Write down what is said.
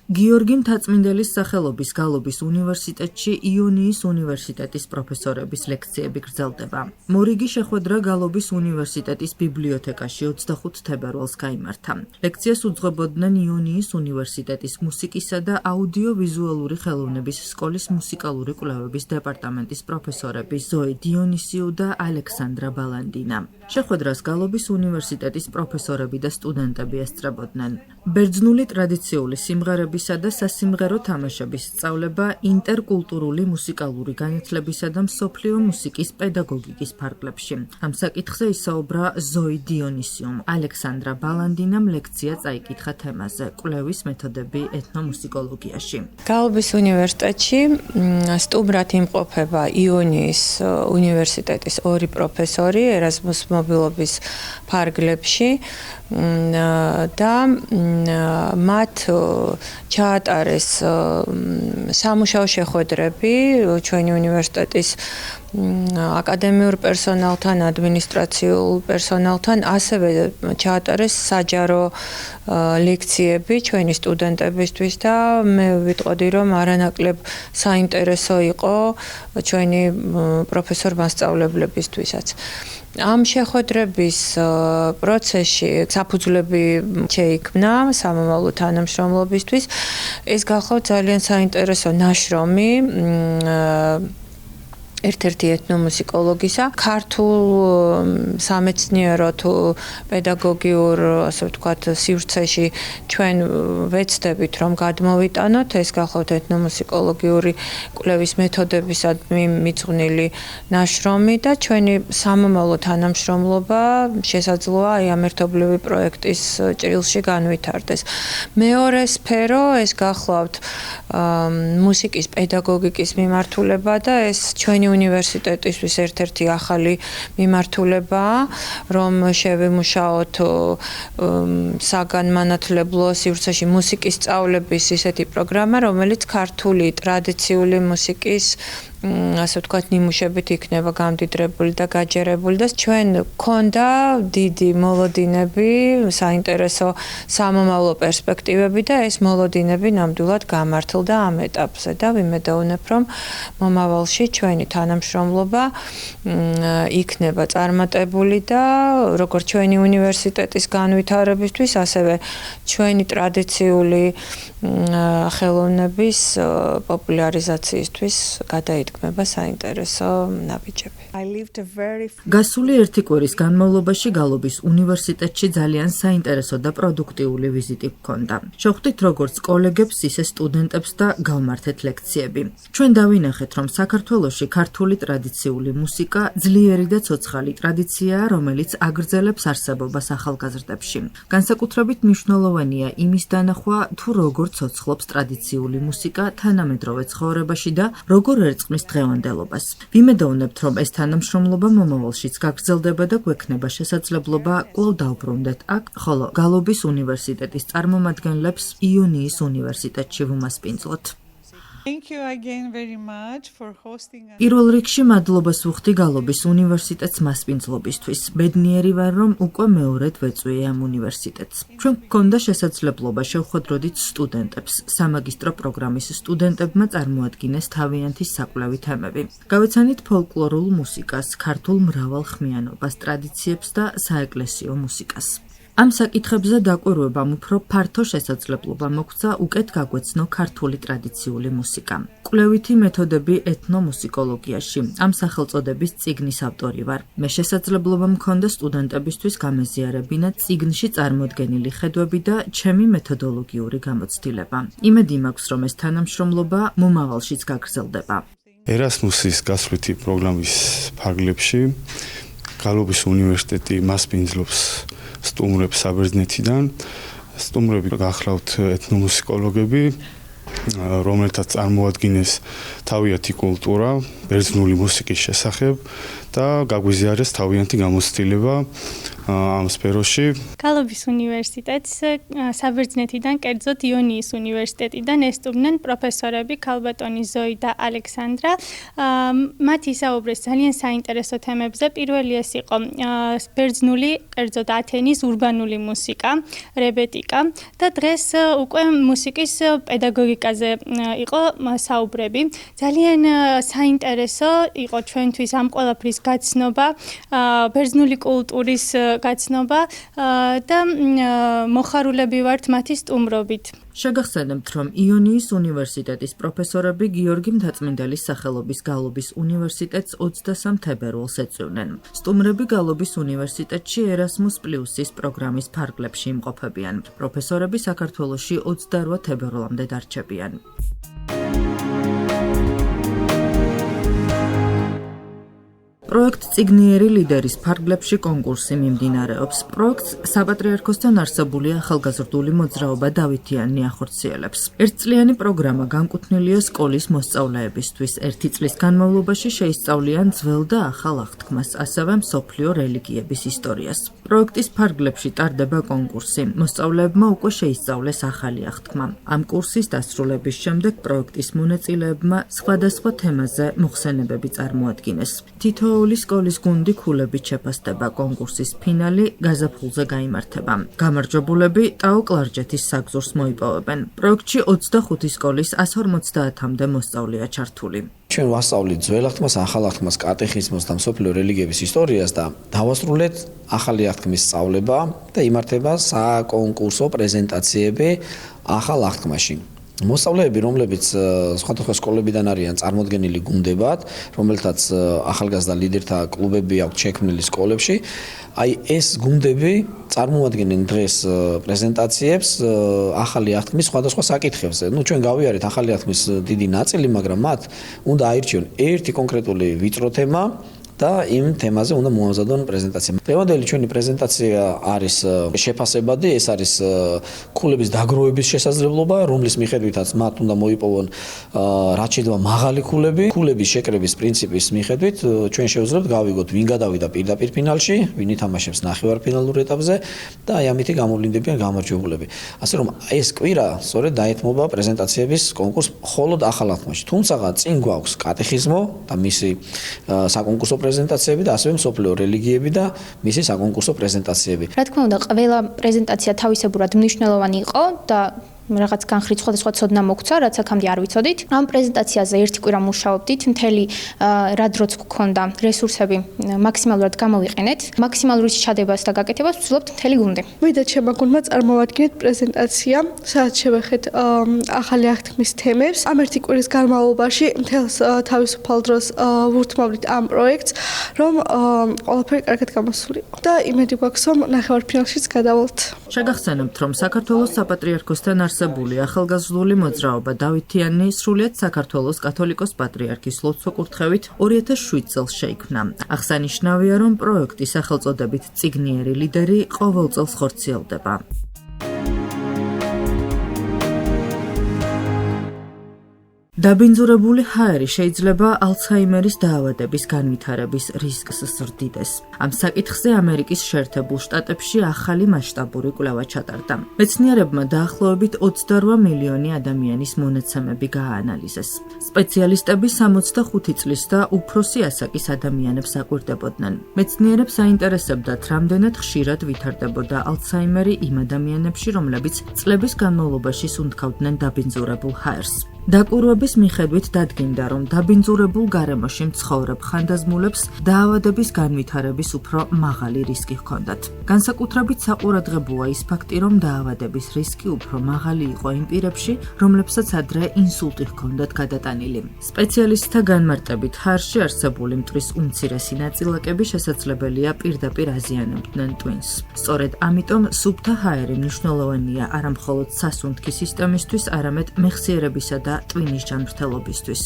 გიორგი მთაწმინდელის სახელობის გალობის უნივერსიტეტში იონიის უნივერსიტეტის პროფესორების ლექციები გრძელდება. მორიგი შეხვედრა გალობის უნივერსიტეტის ბიბლიოთეკაში 25 თებერვალს გაიმართა. ლექციას უძღვებოდნენ იონიის უნივერსიტეტის მუსიკისა და აუდიო-ვიზუალური ხელოვნების სკოლის მუსიკალური კვლევების დეპარტამენტის პროფესორები ზოი დიონისიუ და ალექსანდრა ბალანდინა. შეხვედრას გალობის უნივერსიტეტის პროფესორები და სტუდენტები ესწრებოდნენ. ბერძნული ტრადიციული სიმღერებისა და სასიმღერო თამაშების სწავლება ინტერკულტურული მუსიკალური განათლებისა და მსოფლიო მუსიკის პედაგოგიკის ფარგლებში. ამ საკითხზე ისაუბრა ზოი დიონისიუმ. ალექსანდრა ბალანდინამ ლექცია წაიკითხა თემაზე კვლევის მეთოდები ეთნომუსიკოლოგიაში. გალობის უნივერსიტეტში სტუმრად იმყოფება იონიის უნივერსიტეტის ორი პროფესორი ერაზმუს მობილობის ფარგლებში და მათ ჩაატარეს სამუშაო შეხვედრები ჩვენი უნივერსიტეტის აკადემიურ პერსონალთან, ადმინისტრაციულ პერსონალთან, ასევე ჩაატარეს საჯარო ლექციები ჩვენი სტუდენტებისთვის და მე ვიტყოდი, რომ არანაკლებ საინტერესო იყო ჩვენი პროფესორ-მასწავლებლებისთვისაც. ამ შეხვედრების პროცესში საფუძვლები შეიქმნა სამომავლო თანამშრომლობისთვის. ეს გახლავთ ძალიან საინტერესო ნაშრომი ერთ-ერთი ეთნომუსიკოლოგისა, ქართულ სამეცნიერო თუ პედაგოგიურ, ასე ვთქვათ, სივრცეში ჩვენ ვეცდებით, რომ გადმოვიტანოთ ეს გახლავთ ეთნომუსიკოლოგიური კვლევის მეთოდებისადმი მიძღვნილი ნაშრომი და ჩვენი სამომავლო თანამშრომლობა შესაძლოა აი ამ ერთობლივი პროექტის ჭრილში განვითარდეს. მეორე სფერო ეს გახლავთ მუსიკის პედაგოგიკის მიმართულება და ეს ჩვენი უნივერსიტეტისთვის ერთ-ერთი ახალი მიმართულებაა, რომ შევიმუშაოთ საგანმანათლებლო სივრცეში მუსიკის სწავლების ისეთი პროგრამა, რომელიც ქართული ტრადიციული მუსიკის ასე ვთქვათ, ნიმუშებით იქნება გამდიდრებული და გაჯერებული და ჩვენ გქონდა დიდი მოლოდინები, საინტერესო სამომავლო პერსპექტივები და ეს მოლოდინები ნამდვილად გამართლდა ამ ეტაპზე და ვიმედოვნებ, რომ მომავალში ჩვენი თანამშრომლობა იქნება წარმატებული და როგორც ჩვენი უნივერსიტეტის განვითარებისთვის, ასევე ჩვენი ტრადიციული ხელოვნების პოპულარიზაციისთვის გადაიდგმება საინტერესო ნაბიჯები. გასული ერთი კვირის განმავლობაში გალობის უნივერსიტეტში ძალიან საინტერესო და პროდუქტიული ვიზიტი გქონდა. შევხვდით როგორც კოლეგებს, ისე სტუდენტებს და გავმართეთ ლექციები. ჩვენ დავინახეთ, რომ საქართველოში ქართული ტრადიციული მუსიკა ძლიერი და ცოცხალი ტრადიციაა, რომელიც აგრძელებს არსებობას ახალგაზრდებში. განსაკუთრებით მნიშვნელოვანია იმის დანახვა, თუ როგორ ცოცხლობს ტრადიციული მუსიკა თანამედროვე ცხოვრებაში და როგორ ერწყმის დღევანდელობას. ვიმედოვნებთ, რომ ეს თანამშრომლობა მომავალშიც გაგრძელდება და გვექნება შესაძლებლობა კვლავ დავბრუნდეთ აქ, ხოლო გალობის უნივერსიტეტის წარმომადგენლებს იონიის უნივერსიტეტში ვუმასპინძლოთ. პირველ რიგში მადლობას ვუხდი გალობის უნივერსიტეტს მასპინძლობისთვის. ბედნიერი ვარ, რომ უკვე მეორედ ვეწვიე ამ უნივერსიტეტს. ჩვენ გქონდა შესაძლებლობა შევხვედროდით სტუდენტებს. სამაგისტრო პროგრამის სტუდენტებმა წარმოადგინეს თავიანთი საკვლევი თემები. გავეცანით ფოლკლორულ მუსიკას, ქართულ მრავალხმიანობას, ტრადიციებს და საეკლესიო მუსიკას. ამ საკითხებზე დაკვირვებამ უფრო ფართო შესაძლებლობა მოგვცა უკეთ გაგვეცნო ქართული ტრადიციული მუსიკა. კვლევითი მეთოდები ეთნომუსიკოლოგიაში. ამ სახელწოდების წიგნის ავტორი ვარ. მე შესაძლებლობა მქონდა სტუდენტებისთვის გამეზიარებინა წიგნში წარმოდგენილი ხედვები და ჩემი მეთოდოლოგიური გამოცდილება. იმედი მაქვს, რომ ეს თანამშრომლობა მომავალშიც გაგრძელდება. ერასმუსის გასვლითი პროგრამის ფარგლებში გალობის უნივერსიტეტი მასპინძლობს სტუმრებს საბერძნეთიდან. სტუმრები გახლავთ ეთნომუსიკოლოგები, რომელთაც წარმოადგინეს თავიანთი კულტურა ბერძნული მუსიკის შესახებ და გაგვიზიარეს თავიანთი გამოცდილება ამ სფეროში. გალობის უნივერსიტეტს საბერძნეთიდან, კერძოდ იონიის უნივერსიტეტიდან ესტუმრნენ პროფესორები ქალბატონი ზოი და ალექსანდრა. მათ ისაუბრეს ძალიან საინტერესო თემებზე. პირველი ეს იყო ბერძნული, კერძოდ ათენის ურბანული მუსიკა, რებეტიკა და დღეს უკვე მუსიკის პედაგოგიკაზე იყო საუბრები. ძალიან საინტერესო იყო ჩვენთვის ამ ყველაფრის გაცნობა, ბერძნული კულტურის გაცნობა და მოხარულები ვართ მათი სტუმრობით. შეგახსენებთ, რომ იონიის უნივერსიტეტის პროფესორები გიორგი მთაწმინდელის სახელობის გალობის უნივერსიტეტს 23 თებერვალს ეწვივნენ. სტუმრები გალობის უნივერსიტეტში Erasmus Plus-ის პროგრამის ფარგლებში იმყოფებიან. პროფესორები საქართველოში 28 თებერვალამდე დარჩებიან. პროექტ წიგნიერი ლიდერის ფარგლებში კონკურსი მიმდინარეობს. პროექტს საპატრიარქოსთან არსებული ახალგაზრდული მოძრაობა დავითიანი ახორციელებს. ერთწლიანი პროგრამა განკუთვნილია სკოლის მოსწავლეებისთვის. ერთი წლის განმავლობაში შეისწავლიან ძველ და ახალ აღთქმას, ასევე მსოფლიო რელიგიების ისტორიას. პროექტის ფარგლებში ტარდება კონკურსი. მოსწავლეებმა უკვე შეისწავლეს ახალი აღთქმა. ამ კურსის დასრულების შემდეგ პროექტის მონაწილეებმა სხვადასხვა თემაზე მოხსენებები წარმოადგინეს. თითოეული სკოლის გუნდი ქულებით შეფასდება. კონკურსის ფინალი გაზაფხულზე გაიმართება. გამარჯვებულები ტაო კლარჯეთის საგზურს მოიპოვებენ. პროექტში 25 სკოლის 150-მდე მოსწავლეა ჩართული. ჩვენ ვასწავლით ძველ აღთქმას, ახალ აღთქმას, კატეხიზმოს და მსოფლიო რელიგიების ისტორიას და დავასრულეთ ახალი აღთქმის სწავლება და იმართება საკონკურსო პრეზენტაციები ახალ აღთქმაში. მოსწავლეები, რომლებიც სხვადასხვა სკოლებიდან არიან წარმოდგენილი გუნდებად, რომელთაც ახალგაზრდა ლიდერთა კლუბები აქვს შექმნილი სკოლებში, აი ეს გუნდები წარმოადგენენ დღეს პრეზენტაციებს ახალი აღთქმის სხვადასხვა საკითხებზე. ჩვენ გავიარეთ ახალი აღთქმის დიდი ნაწილი, მაგრამ მათ უნდა აირჩიონ ერთი კონკრეტული ვიწრო თემა და იმ თემაზე უნდა მოამზადონ პრეზენტაცია. დღევანდელი ჩვენი პრეზენტაცია არის შეფასებადი, ეს არის ქულების დაგროვების შესაძლებლობა, რომლის მიხედვითაც მათ უნდა მოიპოვონ რაც შეიძლება მაღალი ქულები. ქულების შეკრების პრინციპის მიხედვით ჩვენ შევძლებთ გავიგოთ ვინ გადავიდა პირდაპირ ფინალში, ვინ ითამაშებს ნახევარფინალურ ეტაპზე და აი ამითი გამოვლინდებიან გამარჯვებულები. ასე რომ ეს კვირა სწორედ დაეთმობა პრეზენტაციების კონკურს მხოლოდ ახალ აღთქმაში. თუმცა წინ გვაქვს კატეხიზმო და მისი საკონკურსო პრეზენტაციები და ასევე მსოფლიო რელიგიები და მისი საკონკურსო პრეზენტაციები. რა თქმა უნდა, ყველა პრეზენტაცია თავისებურად მნიშვნელოვანი იყო და რაღაც განხრით სხვადასხვა ცოდნა მოგცა, რაც აქამდე არ ვიცოდით. ამ პრეზენტაციაზე ერთი კვირა მუშაობდით, მთელი რა დროც გქონდა რესურსები მაქსიმალურად გამოვიყენეთ. მაქსიმალური ჩადებას და გაკეთებას ვცდილობთ მთელი გუნდი. ვიდრე ჩემმა გუნდმა წარმოვადგინეთ პრეზენტაცია, სადაც შევეხეთ ახალი აღთქმის თემებს. ამ ერთი კვირის განმავლობაში მთელს თავისუფალ დროს ვურთმობდით ამ პროექტს, რომ ყველაფერი კარგად გამოსულიყო და იმედი გვაქვს, რომ ნახევარფინალშიც გადავალთ. შეგახსენებთ, რომ საქართველოს საპატრიარქოსთან არსებული ახალგაზრდული მოძრაობა დავითიანი სრულიად საქართველოს კათოლიკოს პატრიარქის ლოცვა-კურთხევით 2007 წელს შეიქმნა. აღსანიშნავია, რომ პროექტი სახელწოდებით წიგნიერი ლიდერი ყოველ წელს ხორციელდება. დაბინძურებული ჰაერი შეიძლება ალცჰაიმერის დაავადების განვითარების რისკს ზრდიდეს. ამ საკითხზე ამერიკის შეერთებულ შტატებში ახალი მასშტაბური კვლევა ჩატარდა. მეცნიერებმა დაახლოებით 28 მილიონი ადამიანის მონაცემები გააანალიზეს. სპეციალისტები 65 წლის და უფროსი ასაკის ადამიანებს აკვირდებოდნენ. მეცნიერებს აინტერესებდათ, რამდენად ხშირად ვითარდებოდა ალცჰაიმერი იმ ადამიანებში, რომლებიც წლების განმავლობაში სუნთქავდნენ დაბინძურებულ ჰაერს. დაკვირვების მიხედვით დადგინდა, რომ დაბინძურებულ გარემოში მცხოვრებ ხანდაზმულებს დაავადების განვითარების უფრო მაღალი რისკი ჰქონდათ. განსაკუთრებით საყურადღებოა ის ფაქტი, რომ დაავადების რისკი უფრო მაღალი იყო იმ პირებში, რომლებსაც ადრე ინსულტი ჰქონდათ გადატანილი. სპეციალისტთა განმარტებით, ჰაერში არსებული მტვრის უმცირესი ნაწილაკები შესაძლებელია პირდაპირ აზიანებდნენ ტვინს. სწორედ ამიტომ სუფთა ჰაერი მნიშვნელოვანია არა მხოლოდ სასუნთქი სისტემისთვის, არამედ მეხსიერებისა და ტვინის ჯანმრთელობისთვის.